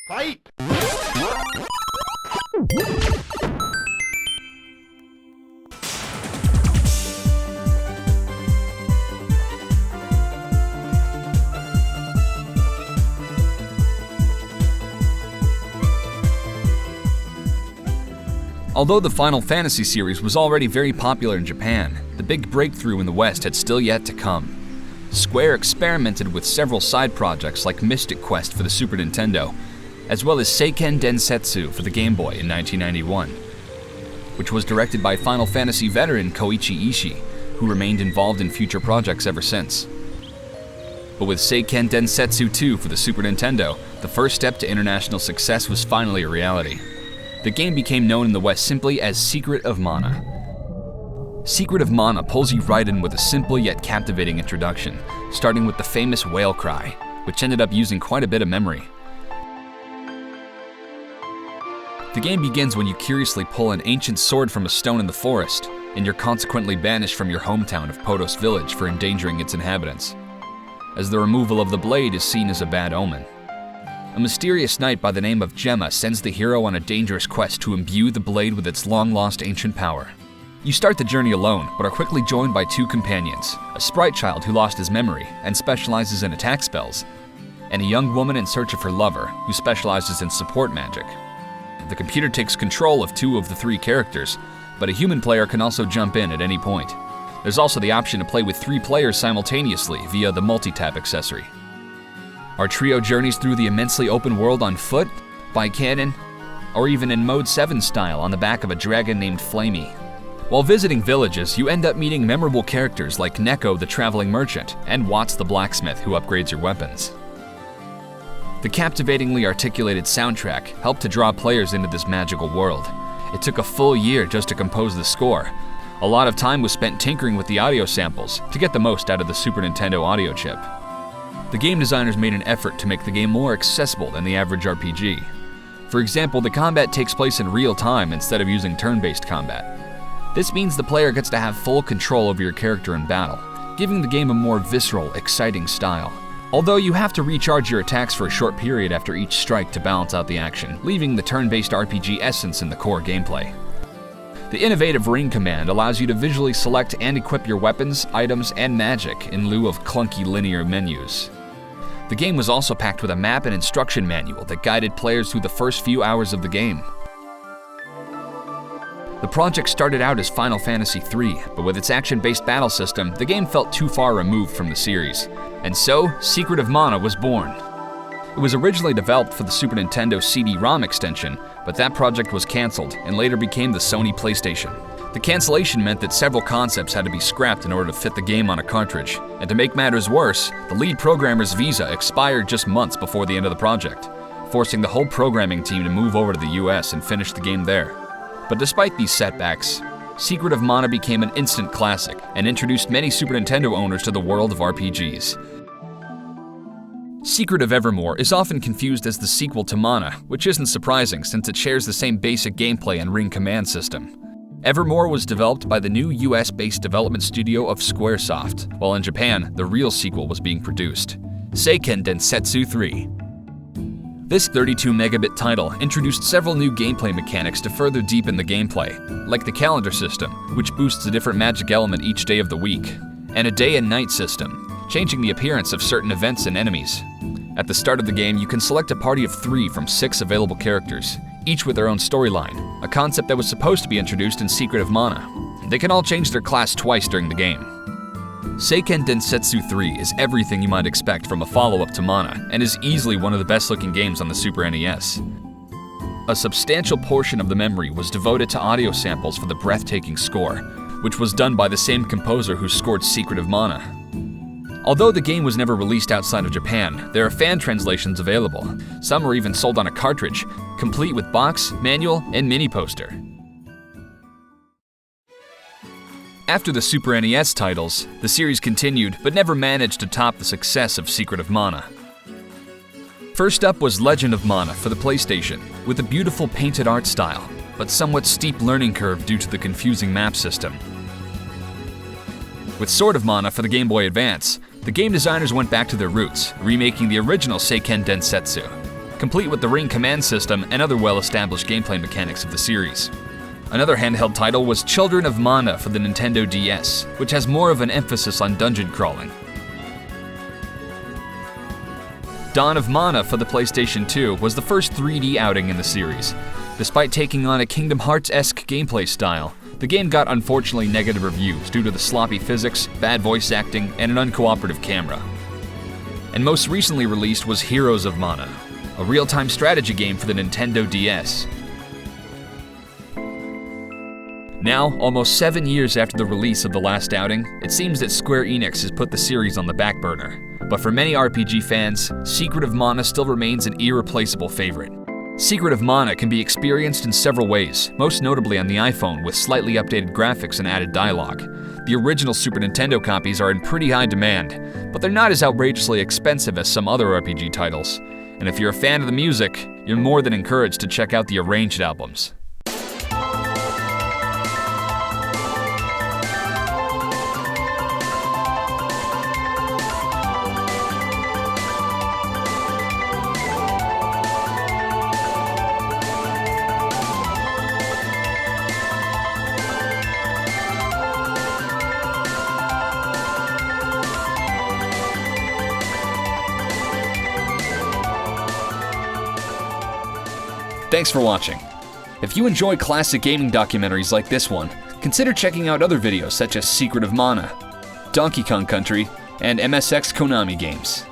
Fight! Although the Final Fantasy series was already very popular in Japan, the big breakthrough in the West had still yet to come. Square experimented with several side projects like Mystic Quest for the Super Nintendo, as well as Seiken Densetsu for the Game Boy in 1991, which was directed by Final Fantasy veteran Koichi Ishii, who remained involved in future projects ever since. But with Seiken Densetsu 2 for the Super Nintendo, the first step to international success was finally a reality. The game became known in the West simply as Secret of Mana. Secret of Mana pulls you right in with a simple yet captivating introduction, starting with the famous whale cry, which ended up using quite a bit of memory. The game begins when you curiously pull an ancient sword from a stone in the forest, and you're consequently banished from your hometown of Potos Village for endangering its inhabitants, as the removal of the blade is seen as a bad omen. A mysterious knight by the name of Gemma sends the hero on a dangerous quest to imbue the blade with its long-lost ancient power. You start the journey alone, but are quickly joined by two companions, a sprite child who lost his memory and specializes in attack spells, and a young woman in search of her lover who specializes in support magic. The computer takes control of two of the three characters, but a human player can also jump in at any point. There's also the option to play with 3 players simultaneously via the multi-tap accessory. Our trio journeys through the immensely open world on foot, by cannon, or even in Mode 7 style on the back of a dragon named Flamey. While visiting villages, you end up meeting memorable characters like Neko the traveling merchant and Watts the blacksmith who upgrades your weapons. The captivatingly articulated soundtrack helped to draw players into this magical world. It took a full year just to compose the score. A lot of time was spent tinkering with the audio samples to get the most out of the Super Nintendo audio chip. The game designers made an effort to make the game more accessible than the average RPG. For example, the combat takes place in real time instead of using turn-based combat. This means the player gets to have full control over your character in battle, giving the game a more visceral, exciting style. Although you have to recharge your attacks for a short period after each strike to balance out the action, leaving the turn-based RPG essence in the core gameplay. The innovative ring command allows you to visually select and equip your weapons, items, and magic in lieu of clunky linear menus. The game was also packed with a map and instruction manual that guided players through the first few hours of the game. The project started out as Final Fantasy III, but with its action-based battle system, the game felt too far removed from the series. And so, Secret of Mana was born. It was originally developed for the Super Nintendo CD-ROM extension, but that project was cancelled and later became the Sony PlayStation. The cancellation meant that several concepts had to be scrapped in order to fit the game on a cartridge. And to make matters worse, the lead programmer's visa expired just months before the end of the project, forcing the whole programming team to move over to the US and finish the game there. But despite these setbacks, Secret of Mana became an instant classic and introduced many Super Nintendo owners to the world of RPGs. Secret of Evermore is often confused as the sequel to Mana, which isn't surprising since it shares the same basic gameplay and ring command system. Evermore was developed by the new US-based development studio of Squaresoft, while in Japan, the real sequel was being produced, Seiken Densetsu 3. This 32-megabit title introduced several new gameplay mechanics to further deepen the gameplay, like the calendar system, which boosts a different magic element each day of the week, and a day and night system, changing the appearance of certain events and enemies. At the start of the game, you can select a party of 3 from 6 available characters, each with their own storyline, a concept that was supposed to be introduced in Secret of Mana. They can all change their class twice during the game. Seiken Densetsu 3 is everything you might expect from a follow-up to Mana, and is easily one of the best-looking games on the Super NES. A substantial portion of the memory was devoted to audio samples for the breathtaking score, which was done by the same composer who scored Secret of Mana. Although the game was never released outside of Japan, there are fan translations available. Some are even sold on a cartridge, complete with box, manual, and mini poster. After the Super NES titles, the series continued but never managed to top the success of Secret of Mana. First up was Legend of Mana for the PlayStation, with a beautiful painted art style, but somewhat steep learning curve due to the confusing map system. With Sword of Mana for the Game Boy Advance, the game designers went back to their roots, remaking the original Seiken Densetsu. complete with the ring command system and other well-established gameplay mechanics of the series. Another handheld title was Children of Mana for the Nintendo DS, which has more of an emphasis on dungeon crawling. Dawn of Mana for the PlayStation 2 was the first 3D outing in the series. Despite taking on a Kingdom Hearts-esque gameplay style, the game got unfortunately negative reviews due to the sloppy physics, bad voice acting, and an uncooperative camera. And most recently released was Heroes of Mana, a real-time strategy game for the Nintendo DS. Now, almost 7 years after the release of the last outing, it seems that Square Enix has put the series on the back burner. But for many RPG fans, Secret of Mana still remains an irreplaceable favorite. Secret of Mana can be experienced in several ways, most notably on the iPhone with slightly updated graphics and added dialogue. The original Super Nintendo copies are in pretty high demand, but they're not as outrageously expensive as some other RPG titles. And if you're a fan of the music, you're more than encouraged to check out the arranged albums. Thanks for watching. If you enjoy classic gaming documentaries like this one, consider checking out other videos such as Secret of Mana, Donkey Kong Country, and MSX Konami games.